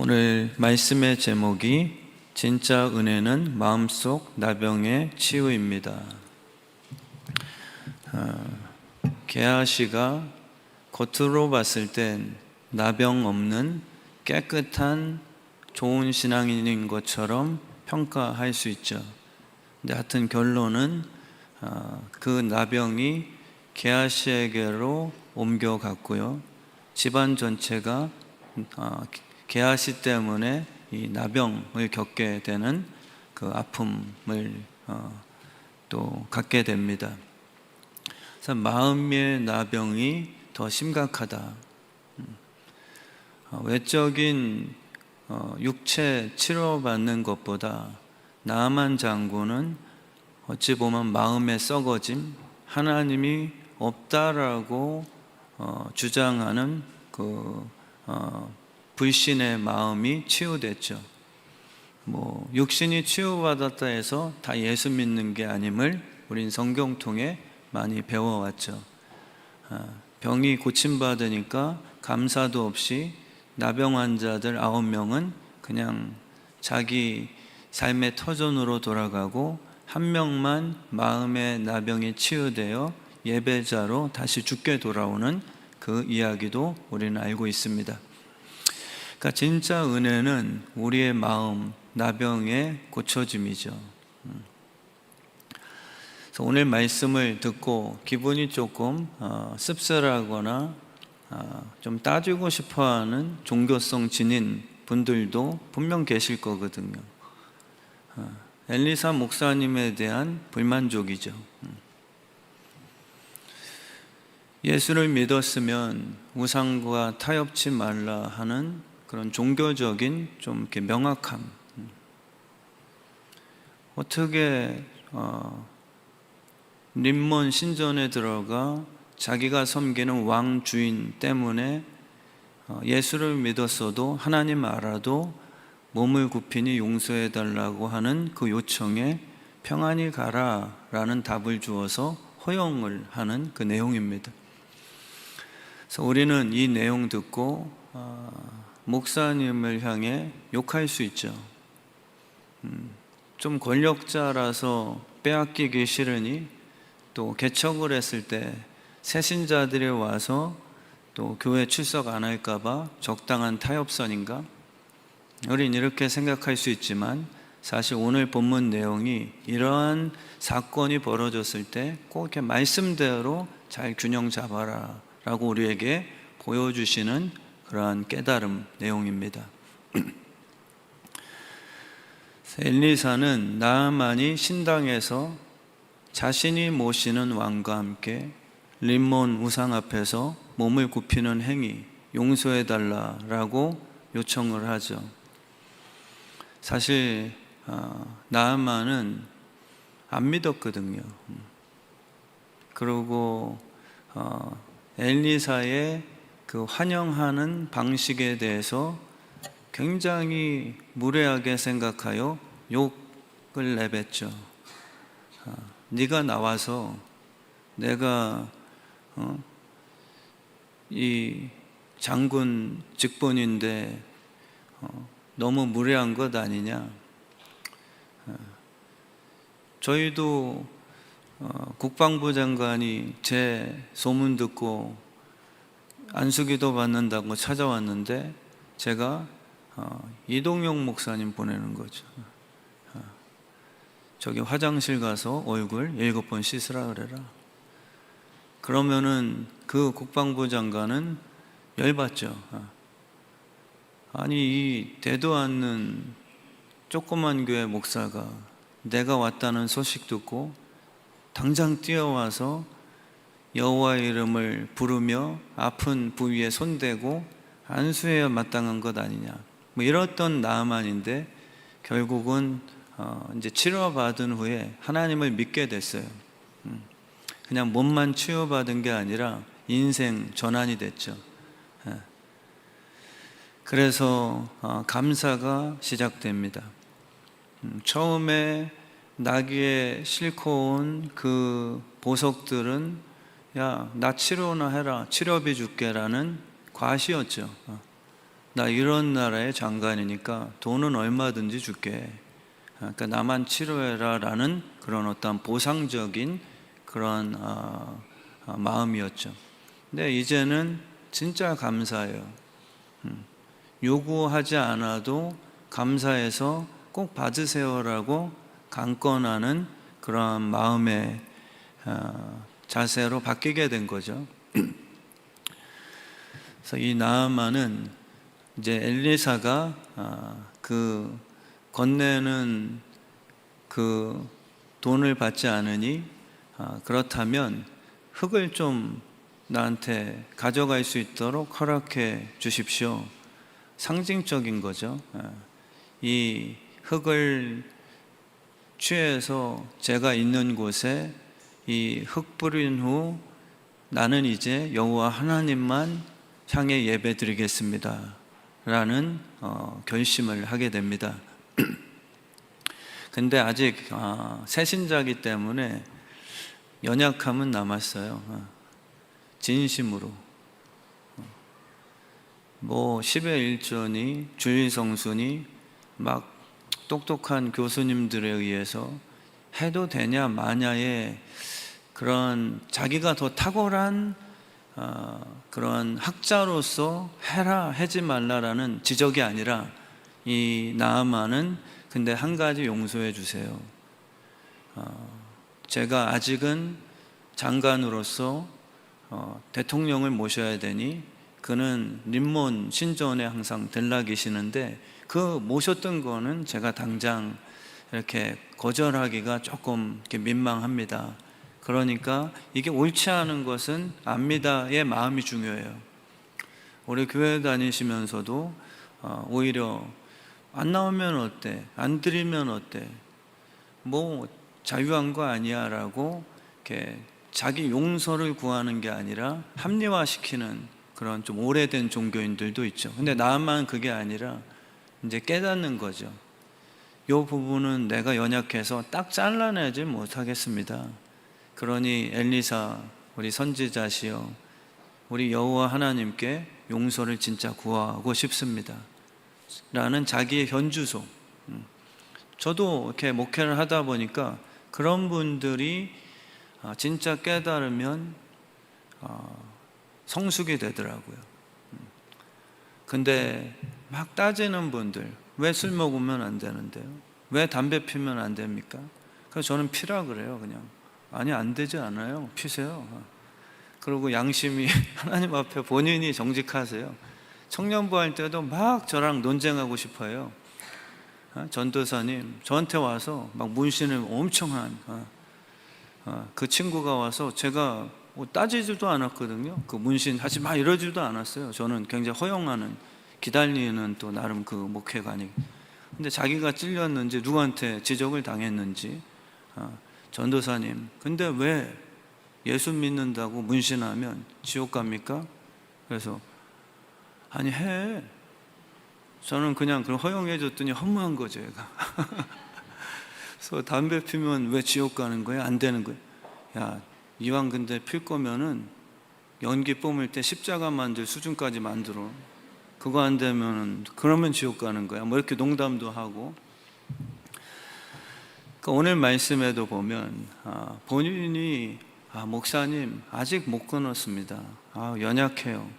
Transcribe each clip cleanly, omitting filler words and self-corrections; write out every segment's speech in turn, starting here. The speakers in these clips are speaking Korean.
오늘 말씀의 제목이 진짜 은혜는 마음속 나병의 치유입니다. 게하시가 겉으로 봤을 땐 나병 없는 깨끗한 좋은 신앙인인 것처럼 평가할 수 있죠. 근데 하여튼 결론은 그 나병이 게하시에게로 옮겨갔고요. 집안 전체가 게하시 때문에 이 나병을 겪게 되는 그 아픔을 또 갖게 됩니다. 그래서 마음의 나병이 더 심각하다. 외적인 육체 치료받는 것보다 나만 장군은 어찌 보면 마음의 썩어짐, 하나님이 없다라고 주장하는 그 불신의 마음이 치유됐죠. 육신이 치유받았다 해서 다 예수 믿는 게 아님을 우린 성경 통해 많이 배워왔죠. 병이 고침받으니까 감사도 없이 나병 환자들 9명은 그냥 자기 삶의 터전으로 돌아가고 한 명만 마음의 나병이 치유되어 예배자로 다시 죽게 돌아오는 그 이야기도 우리는 알고 있습니다. 그러니까 진짜 은혜는 우리의 마음 나병의 고쳐짐이죠. 그래서 오늘 말씀을 듣고 기분이 조금 씁쓸하거나 좀 따지고 싶어하는 종교성 지닌 분들도 분명 계실 거거든요. 엘리사 목사님에 대한 불만족이죠. 예수를 믿었으면 우상과 타협치 말라 하는 그런 종교적인 좀 이렇게 명확함. 어떻게 림몬 신전에 들어가 자기가 섬기는 왕 주인 때문에 예수를 믿었어도 하나님 알아도 몸을 굽히니 용서해 달라고 하는 그 요청에 평안히 가라라는 답을 주어서 허용을 하는 그 내용입니다. 그래서 우리는 이 내용 듣고 목사님을 향해 욕할 수 있죠. 좀 권력자라서 빼앗기기 싫으니 또 개척을 했을 때 새신자들이 와서 또 교회 출석 안 할까봐 적당한 타협선인가? 우린 이렇게 생각할 수 있지만 사실 오늘 본문 내용이 이러한 사건이 벌어졌을 때 꼭 이렇게 말씀대로 잘 균형 잡아라 라고 우리에게 보여주시는 그러한 깨달음 내용입니다. 엘리사는 나아만이 신당에서 자신이 모시는 왕과 함께 림몬 우상 앞에서 몸을 굽히는 행위 용서해달라고 요청을 하죠. 사실 나아만은 안 믿었거든요. 그리고 엘리사의 그 환영하는 방식에 대해서 굉장히 무례하게 생각하여 욕을 내뱉죠. 네가 나와서 내가 이 장군 직분인데 너무 무례한 것 아니냐. 저희도 국방부 장관이 제 소문 듣고 안수기도 받는다고 찾아왔는데 제가 이동용 목사님 보내는 거죠. 저기 화장실 가서 얼굴 7번 씻으라 그래라. 그러면은 그 국방부 장관은 열받죠. 아니 이 대도 않는 조그만 교회 목사가 내가 왔다는 소식 듣고 당장 뛰어와서 여호와의 이름을 부르며 아픈 부위에 손대고 안수해야 마땅한 것 아니냐. 이랬던 나아만인데 결국은 이제 치료받은 후에 하나님을 믿게 됐어요. 그냥 몸만 치유받은 게 아니라 인생 전환이 됐죠. 그래서 감사가 시작됩니다. 처음에 나귀에 싣고 온 그 보석들은 야, 나 치료나 해라, 치료비 줄게라는 과시였죠. 나 이런 나라의 장관이니까 돈은 얼마든지 줄게. 그러니까 나만 치료해라 라는 그런 어떤 보상적인 그런 마음이었죠. 근데 이제는 진짜 감사해요. 요구하지 않아도 감사해서 꼭 받으세요라고 강권하는 그런 마음의 자세로 바뀌게 된 거죠. 그래서 이 나아만은 이제 엘리사가 그 건네는 그 돈을 받지 않으니 그렇다면 흙을 좀 나한테 가져갈 수 있도록 허락해 주십시오. 상징적인 거죠. 이 흙을 취해서 제가 있는 곳에 이 흙 뿌린 후 나는 이제 여호와 하나님만 향해 예배 드리겠습니다 라는 결심을 하게 됩니다. 근데 아직 새신자이기 때문에 연약함은 남았어요. 진심으로 뭐 10의 1조니 주일성수니 막 똑똑한 교수님들에 의해서 해도 되냐 마냐의 그런 자기가 더 탁월한 그런 학자로서 해라 하지 말라라는 지적이 아니라 이 나아만은 근데 한 가지 용서해 주세요. 제가 아직은 장관으로서 대통령을 모셔야 되니 그는 림몬 신전에 항상 들라 계시는데 그 모셨던 거는 제가 당장 이렇게 거절하기가 조금 이렇게 민망합니다. 그러니까 이게 옳지 않은 것은 압니다의 마음이 중요해요. 우리 교회 다니시면서도 오히려 안 나오면 어때? 안 드리면 어때? 뭐 자유한 거 아니야 라고 이렇게 자기 용서를 구하는 게 아니라 합리화시키는 그런 좀 오래된 종교인들도 있죠. 근데 나만 그게 아니라 이제 깨닫는 거죠. 이 부분은 내가 연약해서 딱 잘라내지 못하겠습니다. 그러니 엘리사 우리 선지자시여 우리 여호와 하나님께 용서를 진짜 구하고 싶습니다 라는 자기의 현주소. 저도 이렇게 목회를 하다 보니까 그런 분들이 진짜 깨달으면 성숙이 되더라고요. 근데 막 따지는 분들, 왜 술 먹으면 안 되는데요? 왜 담배 피면 안 됩니까? 그래서 저는 피라 그래요. 그냥 아니 안 되지 않아요. 피세요. 그리고 양심이 하나님 앞에 본인이 정직하세요. 청년부 할 때도 막 저랑 논쟁하고 싶어요. 전도사님 저한테 와서 막 문신을 엄청 한 그 친구가 와서 제가 따지지도 않았거든요. 그 문신 하지 마 이러지도 않았어요. 저는 굉장히 허용하는 기다리는 또 나름 그 목회관이. 근데 자기가 찔렸는지 누구한테 지적을 당했는지 전도사님 근데 왜 예수 믿는다고 문신하면 지옥 갑니까? 그래서 아니 해. 저는 그냥 그걸 허용해 줬더니 허무한 거죠 얘가. 그래서 담배 피면 왜 지옥 가는 거야? 안 되는 거야. 야 이왕 근데 필 거면은 연기 뿜을 때 십자가 만들 수준까지 만들어. 그거 안 되면은 그러면 지옥 가는 거야. 뭐 이렇게 농담도 하고. 그러니까 오늘 말씀에도 보면 본인이 목사님 아직 못 끊었습니다. 연약해요.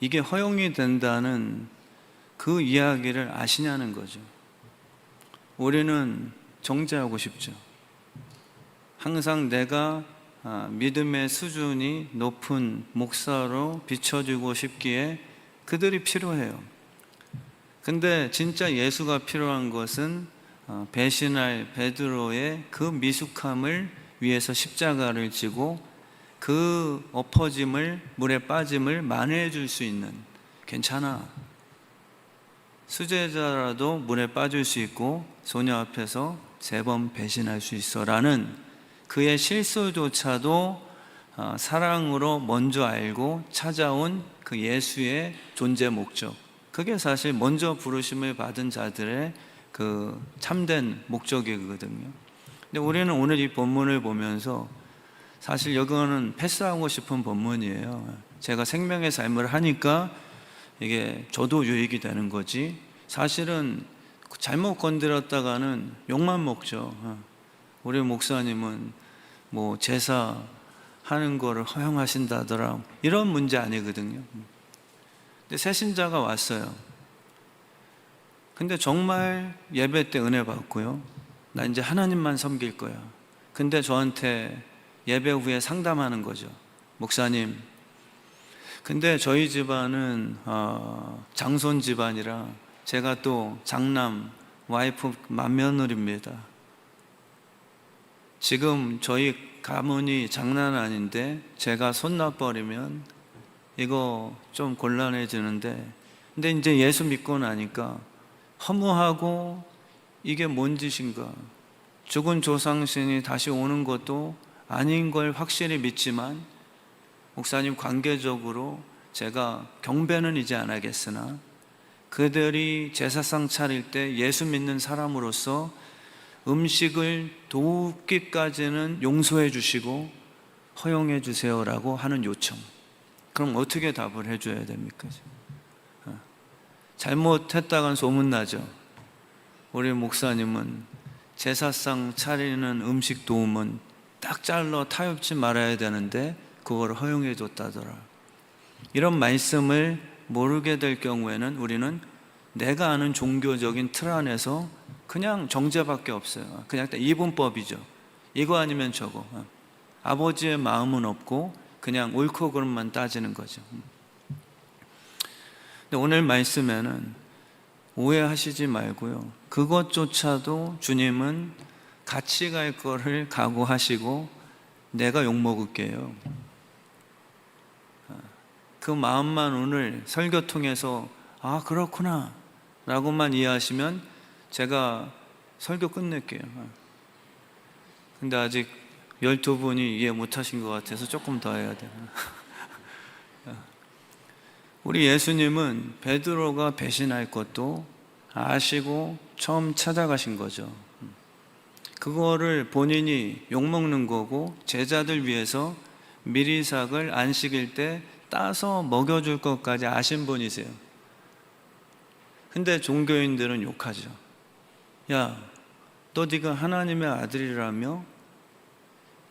이게 허용이 된다는 그 이야기를 아시냐는 거죠. 우리는 정죄하고 싶죠. 항상 내가 믿음의 수준이 높은 목사로 비춰지고 싶기에 그들이 필요해요. 근데 진짜 예수가 필요한 것은 배신할 베드로의 그 미숙함을 위해서 십자가를 지고 그 엎어짐을 물에 빠짐을 만회해 줄 수 있는 괜찮아 수제자라도 물에 빠질 수 있고 소녀 앞에서 3번 배신할 수 있어 라는 그의 실수조차도 사랑으로 먼저 알고 찾아온 그 예수의 존재 목적, 그게 사실 먼저 부르심을 받은 자들의 그 참된 목적이거든요. 근데 우리는 오늘 이 본문을 보면서 사실 이거는 패스하고 싶은 본문이에요. 제가 생명의 삶을 하니까 이게 저도 유익이 되는 거지, 사실은 잘못 건드렸다가는 욕만 먹죠. 우리 목사님은 뭐 제사 하는 거를 허용하신다더라, 이런 문제 아니거든요. 근데 새신자가 왔어요. 근데 정말 예배 때 은혜 받고요, 나 이제 하나님만 섬길 거야. 근데 저한테 예배 후에 상담하는 거죠. 목사님, 근데 저희 집안은 장손 집안이라 제가 또 장남, 와이프 맏며느리입니다. 지금 저희 가문이 장난 아닌데 제가 손놔버리면 이거 좀 곤란해지는데, 근데 이제 예수 믿고 나니까 허무하고 이게 뭔 짓인가, 죽은 조상신이 다시 오는 것도 아닌 걸 확실히 믿지만, 목사님 관계적으로 제가 경배는 이제 안 하겠으나 그들이 제사상 차릴 때 예수 믿는 사람으로서 음식을 돕기까지는 용서해 주시고 허용해 주세요라고 하는 요청. 그럼 어떻게 답을 해줘야 됩니까? 잘못했다간 소문나죠. 우리 목사님은 제사상 차리는 음식 도움은 딱 잘라 타협치 말아야 되는데 그걸 허용해 줬다더라. 이런 말씀을 모르게 될 경우에는 우리는 내가 아는 종교적인 틀 안에서 그냥 정죄밖에 없어요. 그냥 이분법이죠. 이거 아니면 저거. 아버지의 마음은 없고 그냥 옳고 그름만 따지는 거죠. 근데 오늘 말씀에는 오해하시지 말고요, 그것조차도 주님은 같이 갈 거를 각오하시고 내가 욕먹을게요, 그 마음만 오늘 설교 통해서 아 그렇구나 라고만 이해하시면 제가 설교 끝낼게요. 근데 아직 12분이 이해 못하신 것 같아서 조금 더 해야 돼요. 우리 예수님은 베드로가 배신할 것도 아시고 처음 찾아가신 거죠. 그거를 본인이 욕먹는 거고 제자들 위해서 미리삭을 안식일 때 따서 먹여줄 것까지 아신 분이세요. 근데 종교인들은 욕하죠. 야, 너 네가 하나님의 아들이라며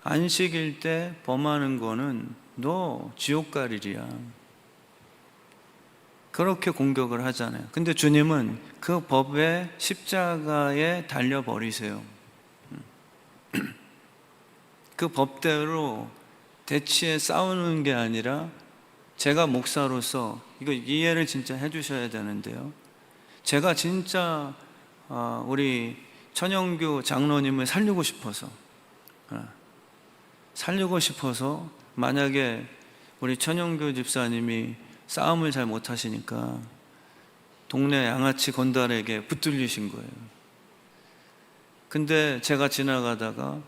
안식일 때 범하는 거는 너 지옥 갈 일이야. 그렇게 공격을 하잖아요. 근데 주님은 그 법의 십자가에 달려버리세요. 그 법대로 대치에 싸우는 게 아니라, 제가 목사로서 이거 이해를 진짜 해주셔야 되는데요, 제가 진짜 우리 천영교 장로님을 살리고 싶어서 만약에 우리 천영교 집사님이 싸움을 잘 못하시니까 동네 양아치 건달에게 붙들리신 거예요. 근데 제가 지나가다가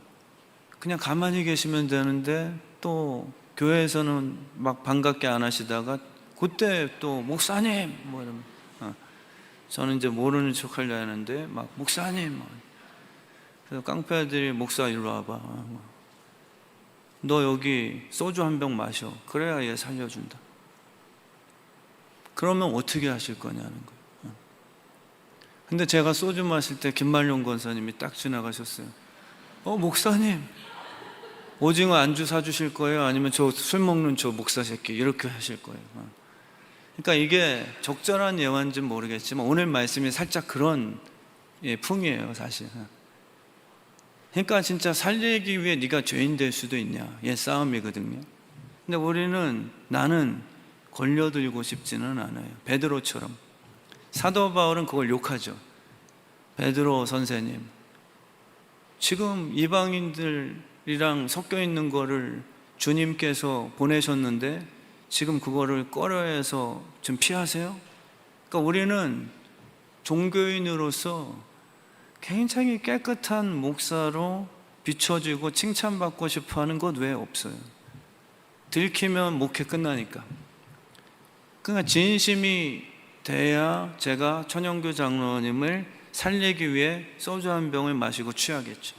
그냥 가만히 계시면 되는데 또 교회에서는 막 반갑게 안 하시다가 그때 또 목사님 뭐 이러면 저는 이제 모르는 척 하려 하는데 막 목사님, 그래서 깡패들이 목사 일로 와봐, 너 여기 소주 한 병 마셔, 그래야 얘 살려준다. 그러면 어떻게 하실 거냐는 거예요. 근데 제가 소주 마실 때 김말룡 권사님이 딱 지나가셨어요. 목사님 오징어 안주 사주실 거예요? 아니면 저 술 먹는 저 목사 새끼 이렇게 하실 거예요? 그러니까 이게 적절한 예화인지는 모르겠지만 오늘 말씀이 살짝 그런 풍이에요, 사실. 그러니까 진짜 살리기 위해 네가 죄인 될 수도 있냐, 싸움이거든요. 근데 나는 걸려들고 싶지는 않아요. 베드로처럼. 사도 바울은 그걸 욕하죠. 베드로 선생님, 지금 이방인들이랑 섞여 있는 거를 주님께서 보내셨는데 지금 그거를 꺼려해서 좀 피하세요? 그러니까 우리는 종교인으로서 굉장히 깨끗한 목사로 비춰지고 칭찬받고 싶어 하는 것 외에 없어요. 들키면 목회 끝나니까. 그러니까 진심이 돼야 제가 천영교 장로님을 살리기 위해 소주 한 병을 마시고 취하겠죠.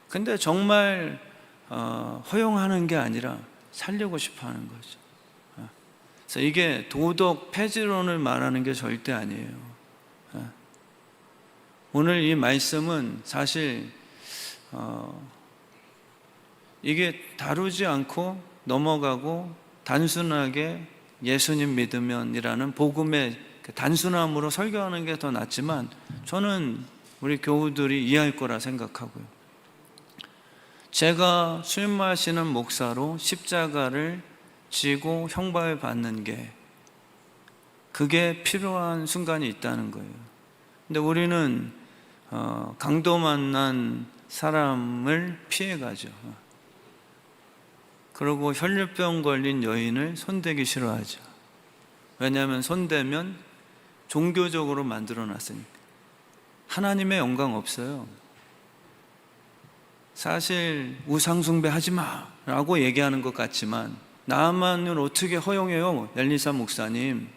근데 정말 허용하는 게 아니라 살리고 싶어 하는 거죠. 그래서 이게 도덕 폐지론을 말하는 게 절대 아니에요. 오늘 이 말씀은 사실 이게 다루지 않고 넘어가고 단순하게 예수님 믿으면이라는 복음의 단순함으로 설교하는 게 더 낫지만 저는 우리 교우들이 이해할 거라 생각하고요. 제가 술 마시는 목사로 십자가를 지고 형벌 받는 게 그게 필요한 순간이 있다는 거예요. 근데 우리는 강도 만난 사람을 피해가죠. 그리고 혈류병 걸린 여인을 손대기 싫어하죠. 왜냐하면 손대면 종교적으로 만들어놨으니까. 하나님의 영광 없어요. 사실 우상숭배 하지 마라고 얘기하는 것 같지만 나만을 어떻게 허용해요? 엘리사 목사님,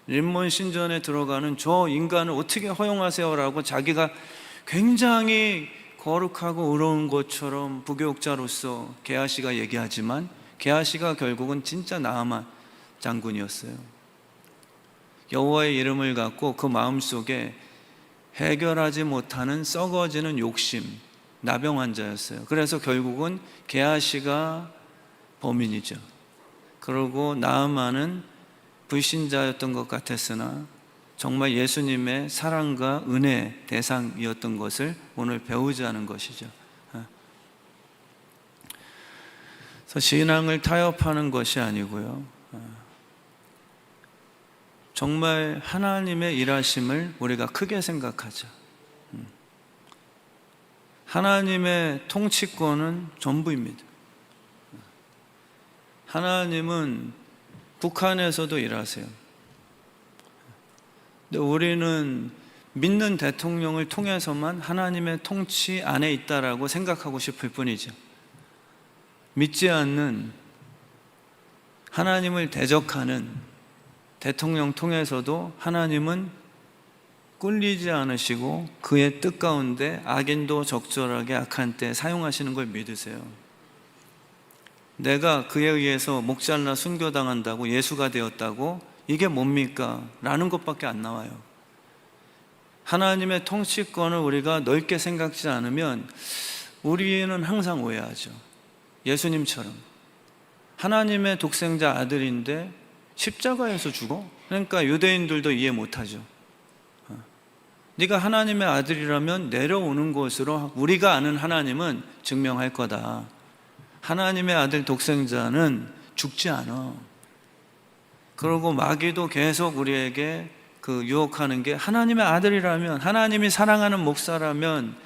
림몬 신전에 들어가는 저 인간을 어떻게 허용하세요? 라고 자기가 굉장히 거룩하고 의로운 것처럼 부교육자로서 게하시가 얘기하지만 게하시가 결국은 진짜 나아만 장군이었어요. 여호와의 이름을 갖고 그 마음속에 해결하지 못하는 썩어지는 욕심, 나병 환자였어요. 그래서 결국은 게하시가 범인이죠. 그리고 나아만은 불신자였던 것 같았으나 정말 예수님의 사랑과 은혜 대상이었던 것을 오늘 배우자는 것이죠. 그래서 신앙을 타협하는 것이 아니고요, 정말 하나님의 일하심을 우리가 크게 생각하자. 하나님의 통치권은 전부입니다. 하나님은 북한에서도 일하세요. 근데 우리는 믿는 대통령을 통해서만 하나님의 통치 안에 있다라고 생각하고 싶을 뿐이죠. 믿지 않는 하나님을 대적하는 대통령 통해서도 하나님은 꿀리지 않으시고 그의 뜻 가운데 악인도 적절하게 악한 때 사용하시는 걸 믿으세요. 내가 그에 의해서 목 잘라 순교당한다고 예수가 되었다고 이게 뭡니까? 라는 것밖에 안 나와요. 하나님의 통치권을 우리가 넓게 생각지 않으면 우리는 항상 오해하죠. 예수님처럼 하나님의 독생자 아들인데 십자가에서 죽어? 그러니까 유대인들도 이해 못하죠. 네가 하나님의 아들이라면 내려오는 것으로 우리가 아는 하나님은 증명할 거다. 하나님의 아들 독생자는 죽지 않아. 그리고 마귀도 계속 우리에게 유혹하는 게 하나님의 아들이라면, 하나님이 사랑하는 목사라면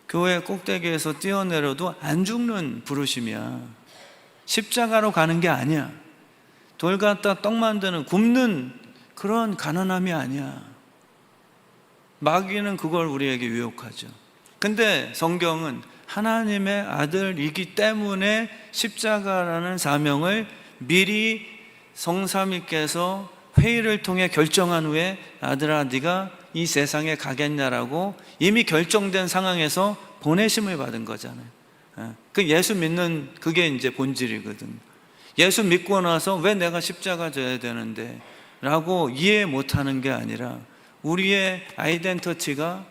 교회 꼭대기에서 뛰어내려도 안 죽는 부르심이야. 십자가로 가는 게 아니야. 돌 갖다 떡 만드는 굽는 그런 가난함이 아니야. 마귀는 그걸 우리에게 유혹하죠. 근데 성경은 하나님의 아들이기 때문에 십자가라는 사명을 미리 성삼위께서 회의를 통해 결정한 후에 아들아 네가 이 세상에 가겠냐라고 이미 결정된 상황에서 보내심을 받은 거잖아요. 그 예수 믿는 그게 이제 본질이거든. 예수 믿고 나서 왜 내가 십자가 져야 되는데 라고 이해 못하는 게 아니라 우리의 아이덴티티가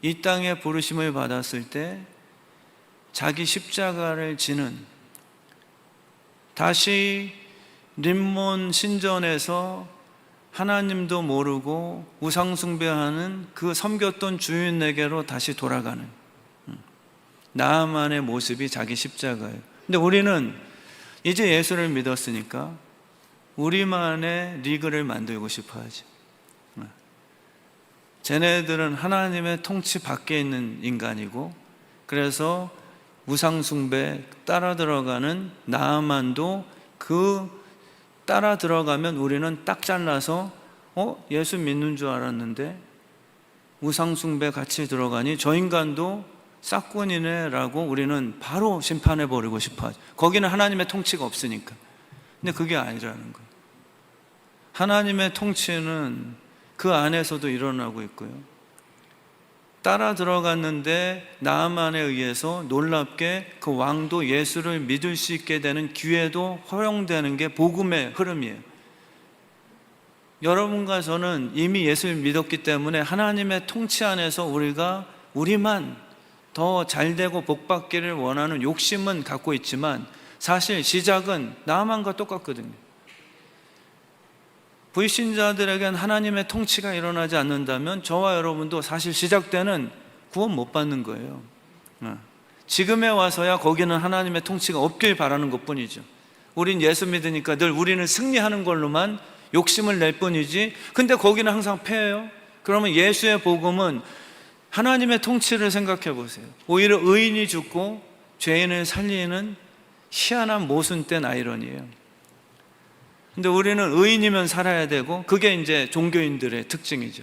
이 땅에 부르심을 받았을 때 자기 십자가를 지는, 다시 림몬 신전에서 하나님도 모르고 우상숭배하는 그 섬겼던 주인에게로 다시 돌아가는 나아만의 모습이 자기 십자가예요. 근데 우리는 이제 예수를 믿었으니까 우리만의 리그를 만들고 싶어 하죠. 쟤네들은 하나님의 통치 밖에 있는 인간이고, 그래서 우상숭배 따라 들어가는 나아만도 그 따라 들어가면 우리는 딱 잘라서 예수 믿는 줄 알았는데 우상숭배 같이 들어가니 저 인간도 싹군이네 라고 우리는 바로 심판해 버리고 싶어 하죠. 거기는 하나님의 통치가 없으니까. 근데 그게 아니라는 거예요. 하나님의 통치는 그 안에서도 일어나고 있고요, 따라 들어갔는데 나아만에 의해서 놀랍게 그 왕도 예수를 믿을 수 있게 되는 기회도 허용되는 게 복음의 흐름이에요. 여러분과 저는 이미 예수를 믿었기 때문에 하나님의 통치 안에서 우리만 더 잘되고 복받기를 원하는 욕심은 갖고 있지만 사실 시작은 나아만과 똑같거든요. 불신자들에겐 하나님의 통치가 일어나지 않는다면 저와 여러분도 사실 시작 때는 구원 못 받는 거예요. 지금에 와서야 거기는 하나님의 통치가 없길 바라는 것뿐이죠. 우린 예수 믿으니까 늘 우리는 승리하는 걸로만 욕심을 낼 뿐이지, 근데 거기는 항상 패해요. 그러면 예수의 복음은 하나님의 통치를 생각해 보세요. 오히려 의인이 죽고 죄인을 살리는 희한한 모순된 아이러니예요. 근데 우리는 의인이면 살아야 되고, 그게 이제 종교인들의 특징이죠.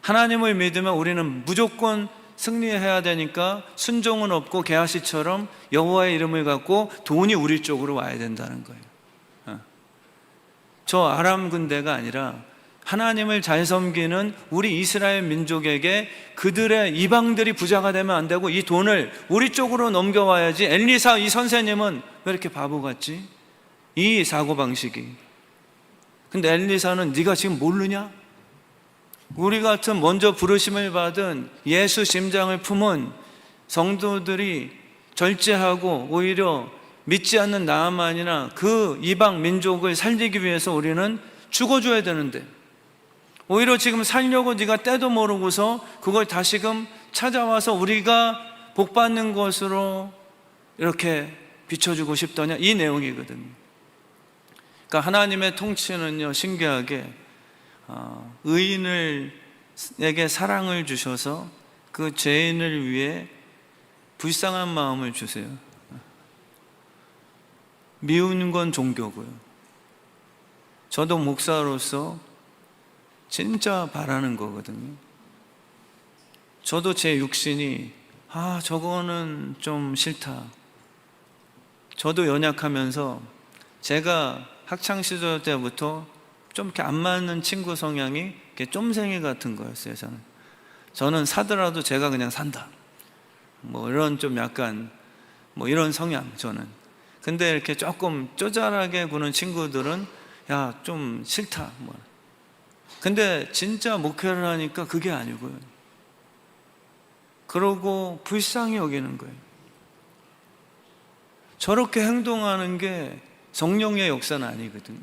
하나님을 믿으면 우리는 무조건 승리해야 되니까 순종은 없고 게하시처럼 여호와의 이름을 갖고 돈이 우리 쪽으로 와야 된다는 거예요. 저 아람 군대가 아니라 하나님을 잘 섬기는 우리 이스라엘 민족에게 그들의 이방들이 부자가 되면 안 되고 이 돈을 우리 쪽으로 넘겨와야지. 엘리사 이 선생님은 왜 이렇게 바보 같지? 이 사고방식이. 근데 엘리사는 네가 지금 모르냐? 우리 같은 먼저 부르심을 받은 예수 심장을 품은 성도들이 절제하고 오히려 믿지 않는 나아만이나 그 이방 민족을 살리기 위해서 우리는 죽어줘야 되는데, 오히려 지금 살려고 네가 때도 모르고서 그걸 다시금 찾아와서 우리가 복받는 것으로 이렇게 비춰주고 싶더냐, 이 내용이거든요. 그러니까 하나님의 통치는요, 신기하게 의인에게 사랑을 주셔서 그 죄인을 위해 불쌍한 마음을 주세요. 미운 건 종교고요. 저도 목사로서 진짜 바라는 거거든요. 저도 제 육신이 저거는 좀 싫다. 저도 연약하면서 제가 학창시절 때부터 좀 이렇게 안 맞는 친구 성향이 이렇게 쫌생이 같은 거였어요. 저는 사더라도 제가 그냥 산다. 뭐 이런 좀 약간 뭐 이런 성향 저는. 근데 이렇게 조금 쪼잘하게 구는 친구들은 야, 좀 싫다. 뭐. 근데 진짜 목회를 하니까 그게 아니고요. 그러고 불쌍히 여기는 거예요. 저렇게 행동하는 게 성령의 역사는 아니거든요.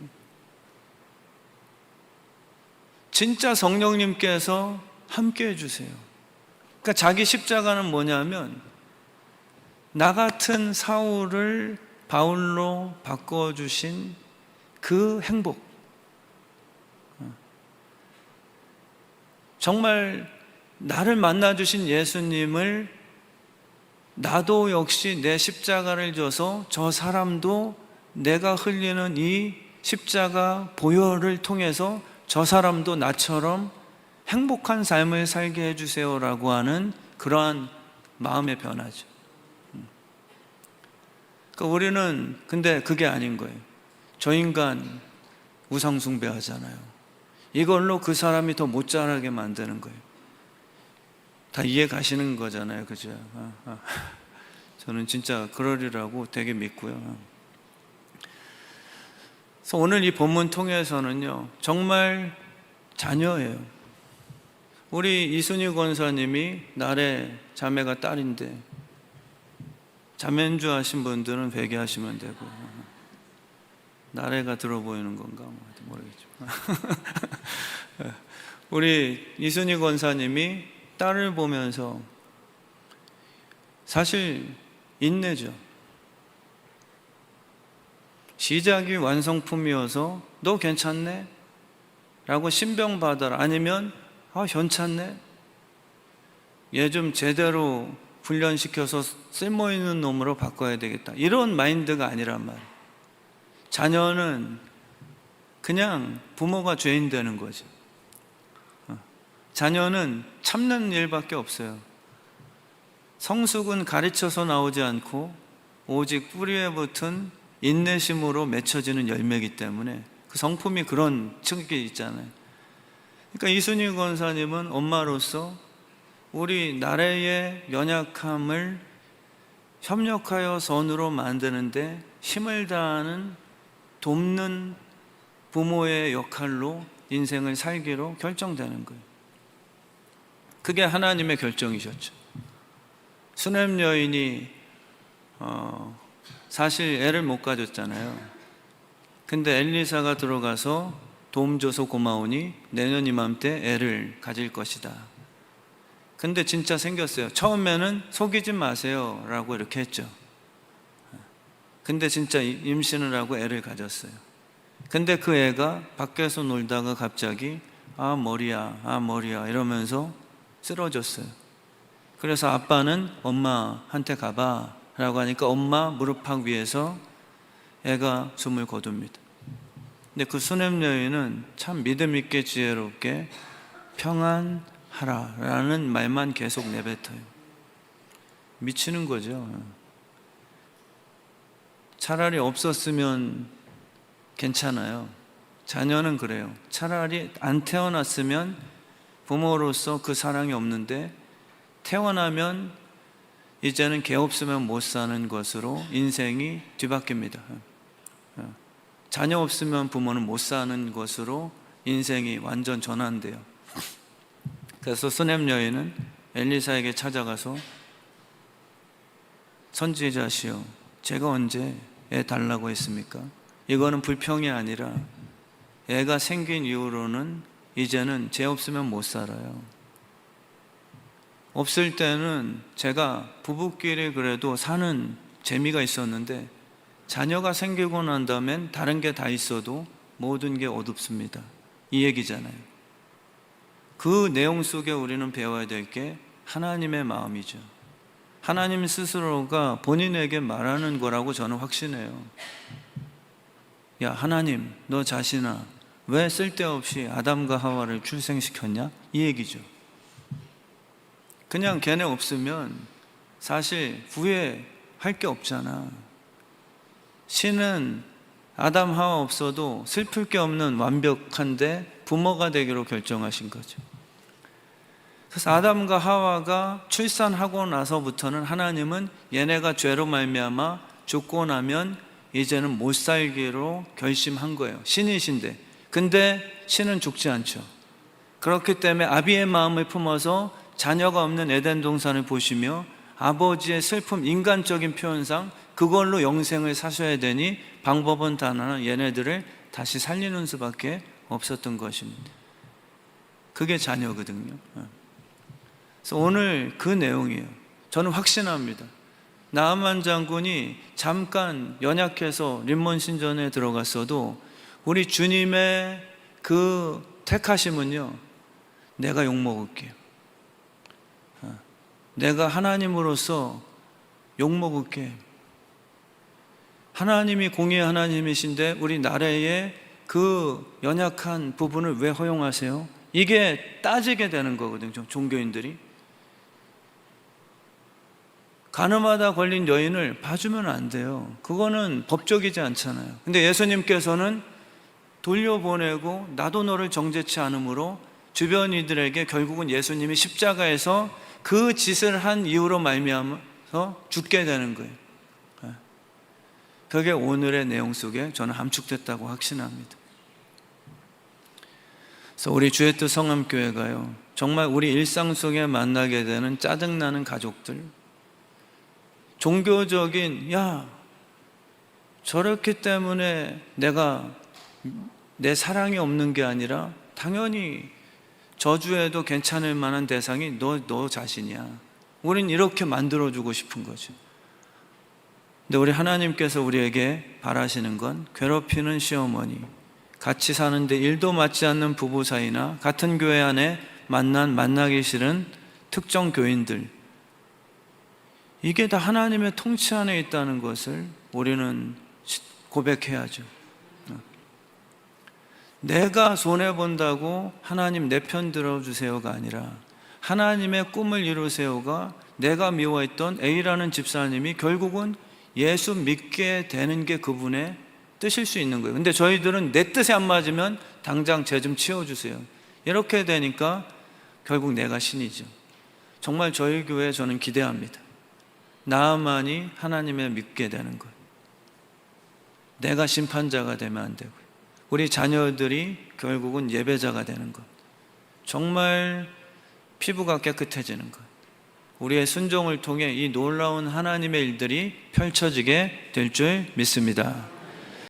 진짜 성령님께서 함께 해주세요. 그러니까 자기 십자가는 뭐냐면 나 같은 사울을 바울로 바꿔주신 그 행복. 정말 나를 만나주신 예수님을 나도 역시 내 십자가를 져서 저 사람도 내가 흘리는 이 십자가 보혈을 통해서 저 사람도 나처럼 행복한 삶을 살게 해주세요라고 하는 그러한 마음의 변화죠. 그러니까 우리는 근데 그게 아닌 거예요. 저 인간 우상숭배하잖아요. 이걸로 그 사람이 더 못 자라게 만드는 거예요. 다 이해 가시는 거잖아요. 그죠? 저는 진짜 그러리라고 되게 믿고요. 그래서 오늘 이 본문 통해서는요, 정말 자녀예요. 우리 이순희 권사님이 나래 자매가 딸인데, 자매인 줄 아신 분들은 회개하시면 되고, 나래가 들어 보이는 건가 모르겠지만 우리 이순희 권사님이 딸을 보면서 사실 인내죠. 시작이 완성품이어서 너 괜찮네? 라고 신병 받아라. 아니면 괜찮네? 얘 좀 제대로 훈련시켜서 쓸모있는 놈으로 바꿔야 되겠다. 이런 마인드가 아니란 말이에요. 자녀는 그냥 부모가 죄인 되는 거죠. 자녀는 참는 일밖에 없어요. 성숙은 가르쳐서 나오지 않고 오직 뿌리에 붙은 인내심으로 맺혀지는 열매이기 때문에 그 성품이 그런 측이 있잖아요. 그러니까 이순희 권사님은 엄마로서 우리 나라의 연약함을 협력하여 선으로 만드는데 힘을 다하는 돕는 부모의 역할로 인생을 살기로 결정되는 거예요. 그게 하나님의 결정이셨죠. 수넴 여인이 사실 애를 못 가졌잖아요. 근데 엘리사가 들어가서 도움 줘서 고마우니 내년 이맘때 애를 가질 것이다. 근데 진짜 생겼어요. 처음에는 속이지 마세요 라고 이렇게 했죠. 근데 진짜 임신을 하고 애를 가졌어요. 근데 그 애가 밖에서 놀다가 갑자기 아 머리야 이러면서 쓰러졌어요. 그래서 아빠는 엄마한테 가봐 라고 하니까 엄마 무릎팍 위에서 애가 숨을 거둡니다. 근데 그 수넴 여인은 참 믿음 있게 지혜롭게 평안하라 라는 말만 계속 내뱉어요. 미치는 거죠. 차라리 없었으면 괜찮아요. 자녀는 그래요. 차라리 안 태어났으면 부모로서 그 사랑이 없는데 태어나면 이제는 개 없으면 못 사는 것으로 인생이 뒤바뀝니다. 자녀 없으면 부모는 못 사는 것으로 인생이 완전 전환돼요. 그래서 수넴 여인은 엘리사에게 찾아가서 선지자시여, 제가 언제 애 달라고 했습니까? 이거는 불평이 아니라 애가 생긴 이후로는 이제는 쟤 없으면 못 살아요. 없을 때는 제가 부부끼리 그래도 사는 재미가 있었는데 자녀가 생기고 난 다음엔 다른 게 다 있어도 모든 게 어둡습니다. 이 얘기잖아요. 그 내용 속에 우리는 배워야 될 게 하나님의 마음이죠. 하나님 스스로가 본인에게 말하는 거라고 저는 확신해요. 야, 하나님, 너 자신아, 왜 쓸데없이 아담과 하와를 출생시켰냐? 이 얘기죠. 그냥 걔네 없으면 사실 후회할 게 없잖아. 신은 아담 하와 없어도 슬플 게 없는 완벽한데 부모가 되기로 결정하신 거죠. 그래서 아담과 하와가 출산하고 나서부터는 하나님은 얘네가 죄로 말미암아 죽고 나면 이제는 못 살기로 결심한 거예요. 신이신데. 근데 신은 죽지 않죠. 그렇기 때문에 아비의 마음을 품어서 자녀가 없는 에덴 동산을 보시며 아버지의 슬픔, 인간적인 표현상 그걸로 영생을 사셔야 되니 방법은 단 하나, 얘네들을 다시 살리는 수밖에 없었던 것입니다. 그게 자녀거든요. 그래서 오늘 그 내용이에요. 저는 확신합니다. 나아만 장군이 잠깐 연약해서 림몬 신전에 들어갔어도 우리 주님의 그 택하심은요, 내가 욕먹을게요. 내가 하나님으로서 욕먹을게. 하나님이 공의의 하나님이신데 우리 나라의 그 연약한 부분을 왜 허용하세요? 이게 따지게 되는 거거든요. 종교인들이 가늠하다 걸린 여인을 봐주면 안 돼요. 그거는 법적이지 않잖아요. 근데 예수님께서는 돌려보내고 나도 너를 정죄치 않으므로 주변 이들에게 결국은 예수님이 십자가에서 그 짓을 한 이유로 말미암아서 죽게 되는 거예요. 그게 오늘의 내용 속에 저는 함축됐다고 확신합니다. 그래서 우리 주의 뜻 성함교회가요, 정말 우리 일상 속에 만나게 되는 짜증나는 가족들, 종교적인 저렇기 때문에 내 사랑이 없는 게 아니라 당연히 저주해도 괜찮을 만한 대상이 너 자신이야. 우린 이렇게 만들어주고 싶은 거죠. 근데 우리 하나님께서 우리에게 바라시는 건 괴롭히는 시어머니, 같이 사는데 일도 맞지 않는 부부 사이나 같은 교회 안에 만나기 싫은 특정 교인들, 이게 다 하나님의 통치 안에 있다는 것을 우리는 고백해야죠. 내가 손해본다고 하나님 내 편 들어주세요가 아니라 하나님의 꿈을 이루세요가 내가 미워했던 A라는 집사님이 결국은 예수 믿게 되는 게 그분의 뜻일 수 있는 거예요. 근데 저희들은 내 뜻에 안 맞으면 당장 쟤 좀 치워주세요. 이렇게 되니까 결국 내가 신이죠. 정말 저희 교회 저는 기대합니다. 나만이 하나님을 믿게 되는 것. 내가 심판자가 되면 안 되고, 우리 자녀들이 결국은 예배자가 되는 것. 정말 피부가 깨끗해지는 것. 우리의 순종을 통해 이 놀라운 하나님의 일들이 펼쳐지게 될 줄 믿습니다.